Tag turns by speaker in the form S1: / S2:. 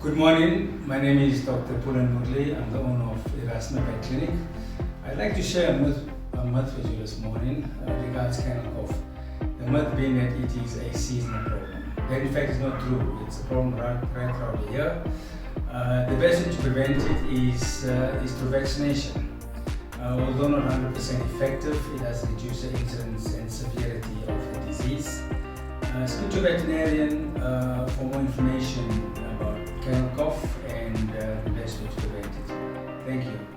S1: Good morning, my name is Dr Moodley. I'm the owner of Erasmus Vet Clinic. I'd like to share a myth with you this morning regards kennel cough. The myth being that it is a seasonal problem. That in fact is not true. It's a problem right throughout the year. The best way to prevent it is through vaccination. Although not 100% effective, it does reduce the incidence and severity of the disease. Speak to a veterinarian for more information about kennel cough and the best way to prevent it. Thank you.